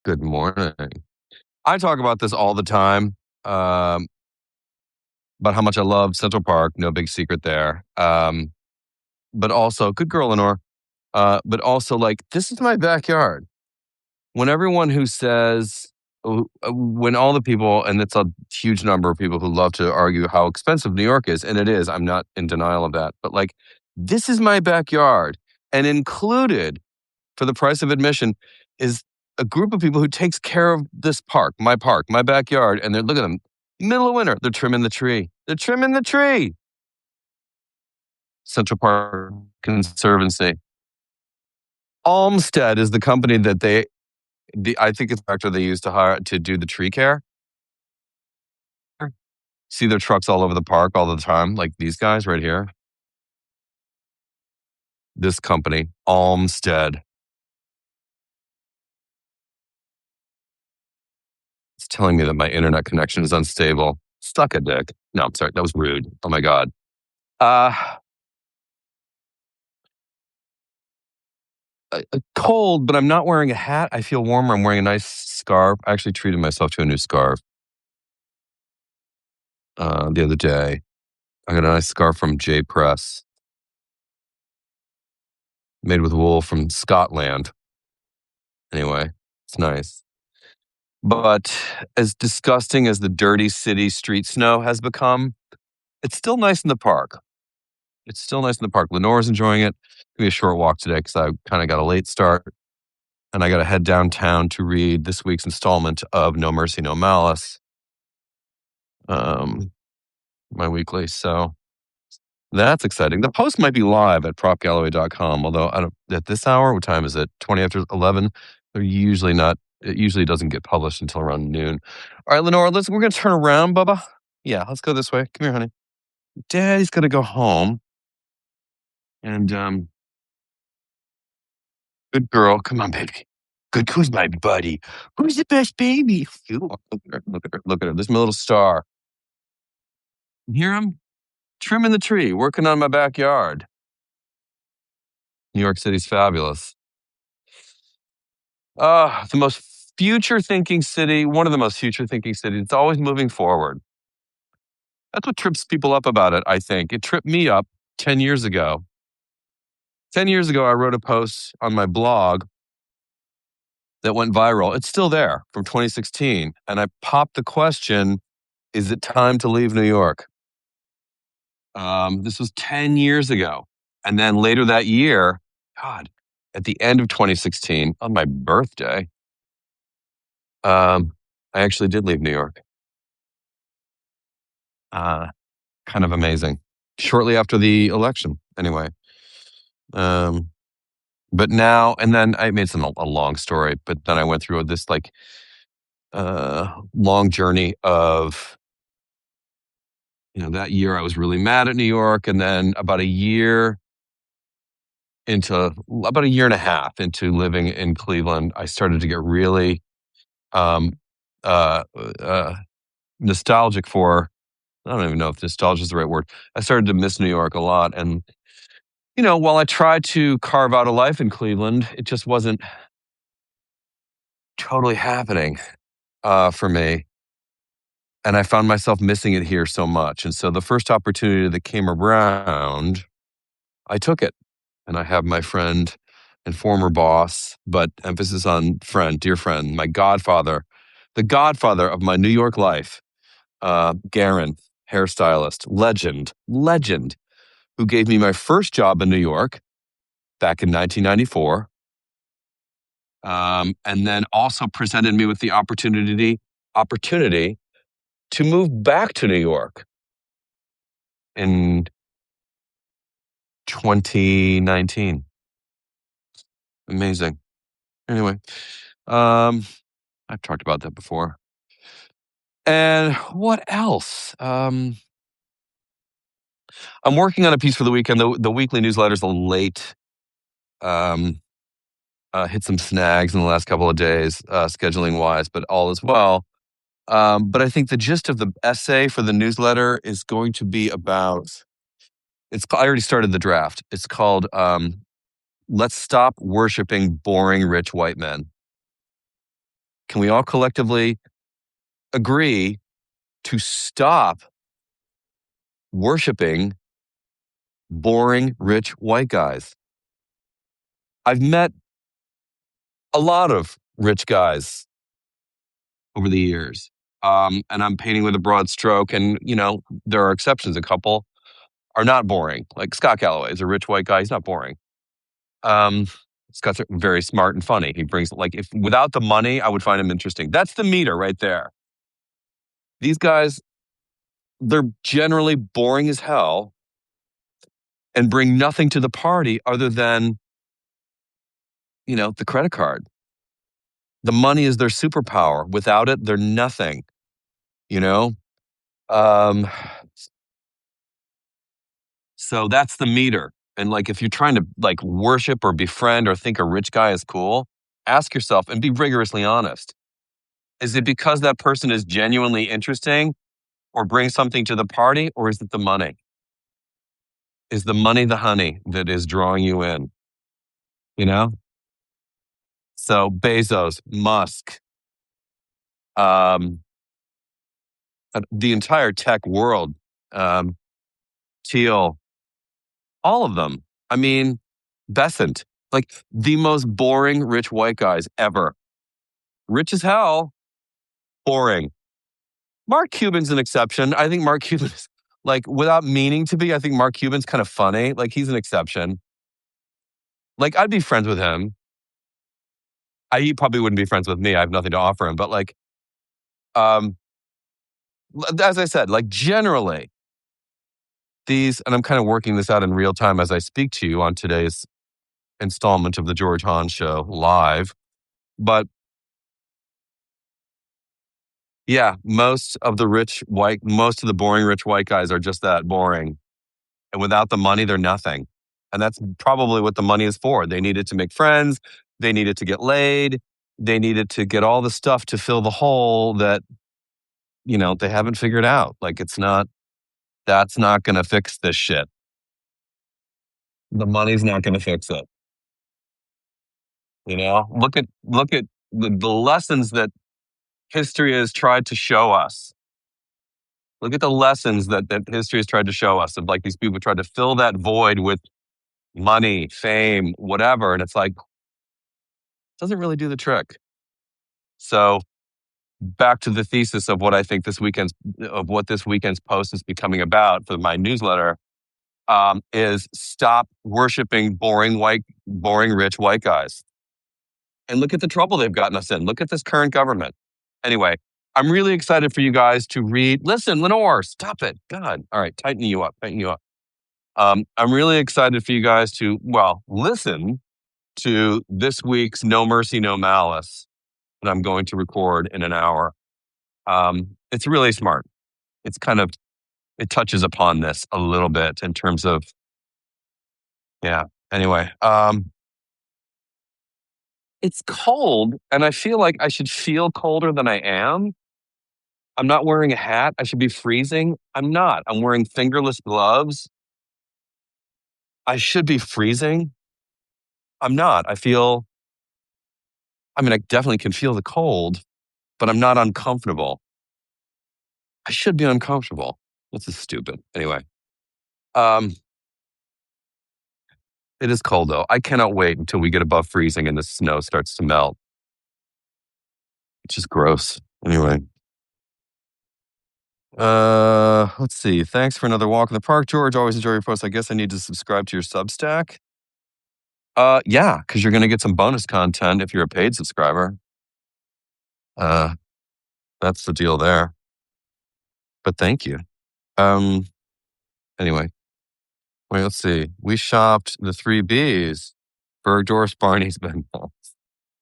Good morning. I talk about this all the time, um, about how much I love Central Park. No big secret there. But also, good girl, Lenore. But also, like, this is my backyard. When everyone who says, when all the people, and it's a huge number of people who love to argue how expensive New York is, and it is, I'm not in denial of that. But like, this is my backyard, and included for the price of admission is a group of people who takes care of this park, my backyard, and look at them. Middle of winter, they're trimming the tree. They're trimming the tree. Central Park Conservancy. Olmsted is the company that I think it's the actor they used to hire to do the tree care. See their trucks all over the park all the time, like these guys right here. This company, Olmsted. It's telling me that my internet connection is unstable. Suck a dick. No, I'm sorry. That was rude. Oh my God. Uh, Cold, but I'm not wearing a hat. I feel warmer. I'm wearing a nice scarf. I actually treated myself to a new scarf the other day. I got a nice scarf from J Press, made with wool from Scotland. Anyway, it's nice. But as disgusting as the dirty city street snow has become, it's still nice in the park. It's still nice in the park. Lenore's enjoying it. Give me a short walk today because I kind of got a late start. And I got to head downtown to read this week's installment of No Mercy, No Malice, my weekly. So that's exciting. The post might be live at propgalloway.com, although I don't, at this hour, what time is it? 20 after 11? They're usually not, it usually doesn't get published until around noon. All right, Lenore, we're going to turn around, Bubba. Yeah, let's go this way. Come here, honey. Daddy's going to go home. And good girl. Come on, baby. Good. Who's my buddy? Who's the best baby? Ooh, look at her. Look at her. Look at her. This is my little star. You hear him? Trimming the tree, working on my backyard. New York City's fabulous. The most future thinking city, one of the most future thinking cities. It's always moving forward. That's what trips people up about it, I think. It tripped me up 10 years ago. 10 years ago, I wrote a post on my blog that went viral. It's still there from 2016. And I popped the question, is it time to leave New York? This was 10 years ago. And then later that year, God, at the end of 2016, on my birthday, I actually did leave New York. Kind of amazing. Shortly after the election, anyway. But now, and then I made a long story, but then I went through this like long journey of, that year I was really mad at New York. And then about a year and a half into living in Cleveland, I started to get really um, uh, nostalgic for, I don't even know if nostalgia is the right word. I started to miss New York a lot. And, while I tried to carve out a life in Cleveland, it just wasn't totally happening for me. And I found myself missing it here so much. And so the first opportunity that came around, I took it. And I have my friend and former boss, but emphasis on friend, dear friend, my godfather, the godfather of my New York life, Garen, hairstylist, legend, who gave me my first job in New York back in 1994. And then also presented me with the opportunity to move back to New York in 2019. Amazing. Anyway, I've talked about that before. And what else? I'm working on a piece for the weekend. The weekly newsletter's a little late. Hit some snags in the last couple of days, scheduling wise, but all is well. But I think the gist of the essay for the newsletter is going to be about. I already started the draft. It's called "Let's Stop Worshiping Boring Rich White Men." Can we all collectively agree to stop worshiping boring, rich white guys? I've met a lot of rich guys over the years. And I'm painting with a broad stroke. And, there are exceptions. A couple are not boring. Like Scott Galloway is a rich white guy. He's not boring. Um, Scott's very smart and funny. He brings, like, if without the money, I would find him interesting. That's the meter right there. These guys, they're generally boring as hell and bring nothing to the party other than, the credit card. The money is their superpower. Without it, they're nothing, you know? Um, so that's the meter. And like, if you're trying to like worship or befriend or think a rich guy is cool, ask yourself and be rigorously honest. Is it because that person is genuinely interesting or brings something to the party, or is it the money? Is the money the honey that is drawing you in? You know? So Bezos, Musk, um, the entire tech world, um, Teal, all of them. I mean, Besant, like the most boring rich white guys ever. Rich as hell, boring. Mark Cuban's an exception. I think Mark Cuban is, like, without meaning to be, I think Mark Cuban's kind of funny. Like, he's an exception. Like, I'd be friends with him. He probably wouldn't be friends with me. I have nothing to offer him. But like, um, as I said, like generally and I'm kind of working this out in real time as I speak to you on today's installment of the George Hahn Show live. But yeah, most of the boring rich white guys are just that boring. And without the money, they're nothing. And that's probably what the money is for. They needed to make friends. They needed to get laid. They needed to get all the stuff to fill the hole that, they haven't figured out. Like, that's not going to fix this shit. The money's not going to fix it. Look at the lessons that history has tried to show us. Look at the lessons that history has tried to show us of like these people tried to fill that void with money, fame, whatever. And it's like, doesn't really do the trick. So back to the thesis of what I think this weekend's post is becoming about for my newsletter, is stop worshiping boring rich white guys. And look at the trouble they've gotten us in. Look at this current government. Anyway, I'm really excited for you guys to read. Listen, Lenore, stop it. God. All right, tighten you up. I'm really excited for you guys to, listen to this week's No Mercy, No Malice that I'm going to record in an hour. It's really smart. It touches upon this a little bit in terms of, yeah. Anyway, it's cold and I feel like I should feel colder than I am. I'm not wearing a hat. I should be freezing. I'm not. I'm wearing fingerless gloves. I should be freezing. I'm not. I definitely can feel the cold, but I'm not uncomfortable. I should be uncomfortable. This is stupid. Anyway, it is cold though. I cannot wait until we get above freezing and the snow starts to melt. It's just gross. Anyway. Let's see. Thanks for another walk in the park, George. Always enjoy your posts. I guess I need to subscribe to your Substack. Yeah, because you're going to get some bonus content if you're a paid subscriber. That's the deal there. But thank you. Anyway, wait, let's see. We shopped the 3Bs. Bergdorf's Barney's been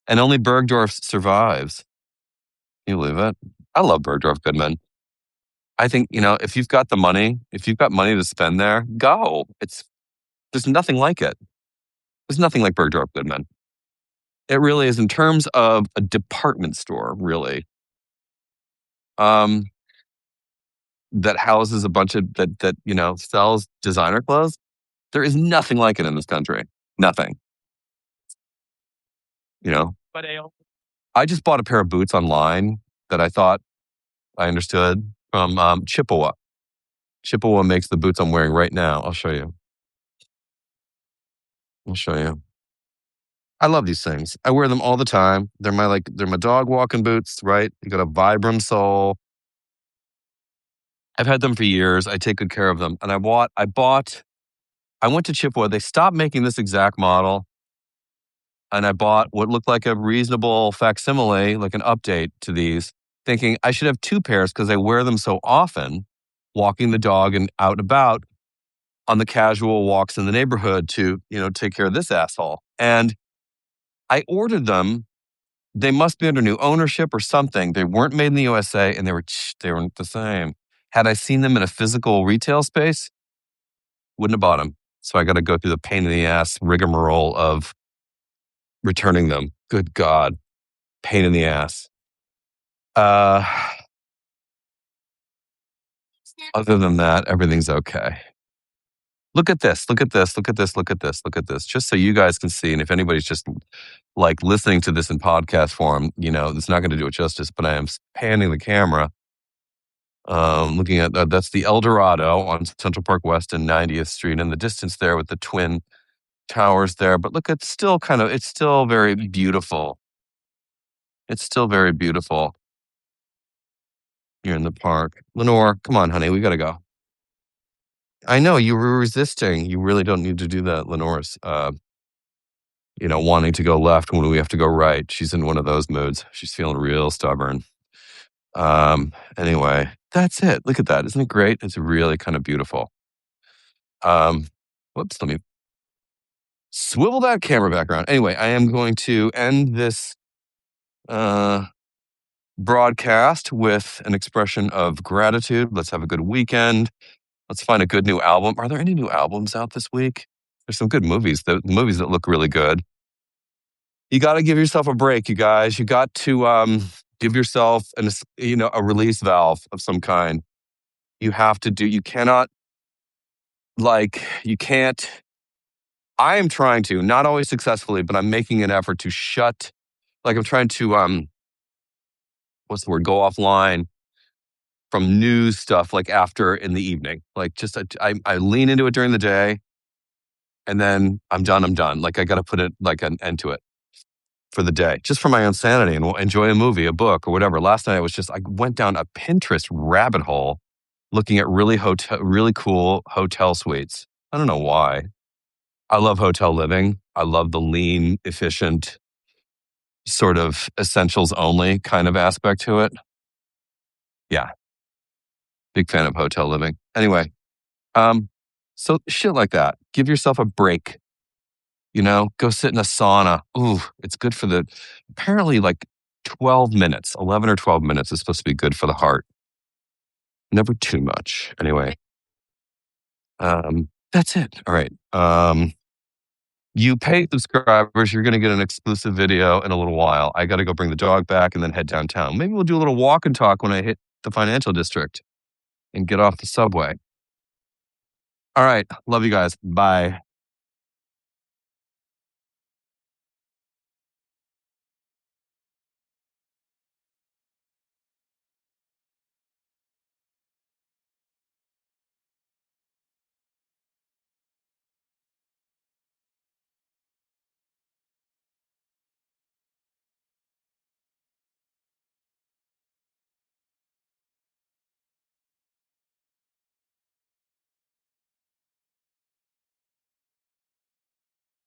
and only Bergdorf survives. Can you believe it? I love Bergdorf Goodman. I think, if you've got money to spend there, go. There's nothing like it. There's nothing like Bergdorf Goodman. It really is in terms of a department store, really. That houses a bunch of that sells designer clothes. There is nothing like it in this country. Nothing. I just bought a pair of boots online that I thought I understood from Chippewa. Chippewa makes the boots I'm wearing right now. I'll show you. I'll show you. I love these things. I wear them all the time. They're my dog walking boots, right? They got a Vibram sole. I've had them for years. I take good care of them. And I went to Chippewa. They stopped making this exact model. And I bought what looked like a reasonable facsimile, like an update to these, thinking I should have two pairs because I wear them so often, walking the dog and out and about on the casual walks in the neighborhood to, take care of this asshole. And I ordered them. They must be under new ownership or something. They weren't made in the USA and they weren't the same. Had I seen them in a physical retail space, wouldn't have bought them. So I got to go through the pain in the ass rigmarole of returning them. Good God. Pain in the ass. Other than that, everything's okay. Look at this. Look at this. Look at this. Look at this. Look at this. Just so you guys can see. And if anybody's just like listening to this in podcast form, it's not going to do it justice, but I am panning the camera. Looking at that's the El Dorado on Central Park West and 90th Street in the distance there with the twin towers there. But look, it's still very beautiful. It's still very beautiful here in the park. Lenore, come on, honey, we got to go. I know you were resisting. You really don't need to do that. Lenore's, wanting to go left when we have to go right. She's in one of those moods. She's feeling real stubborn. Anyway, that's it. Look at that. Isn't it great? It's really kind of beautiful. Whoops, let me swivel that camera back around. Anyway, I am going to end this broadcast with an expression of gratitude. Let's have a good weekend. Let's find a good new album. Are there any new albums out this week? There's some good movies, the movies that look really good. You got to give yourself a break, you guys. You got to give yourself a release valve of some kind. You cannot, I am trying to, not always successfully, but I'm making an effort to I'm trying to, what's the word, go offline from news stuff after in the evening. I lean into it during the day and then I'm done. I got to put it an end to it for the day, just for my own sanity and enjoy a movie, a book or whatever. Last night I went down a Pinterest rabbit hole looking at really cool hotel suites. I don't know why. I love hotel living. I love the lean, efficient, sort of essentials only kind of aspect to it. Yeah. Big fan of hotel living. Anyway, so shit like that. Give yourself a break. Go sit in a sauna. Ooh, it's good for apparently 12 minutes, 11 or 12 minutes is supposed to be good for the heart. Never too much. Anyway, that's it. All right. You pay subscribers, you're going to get an exclusive video in a little while. I got to go bring the dog back and then head downtown. Maybe we'll do a little walk and talk when I hit the financial district and get off the subway. All right. Love you guys. Bye.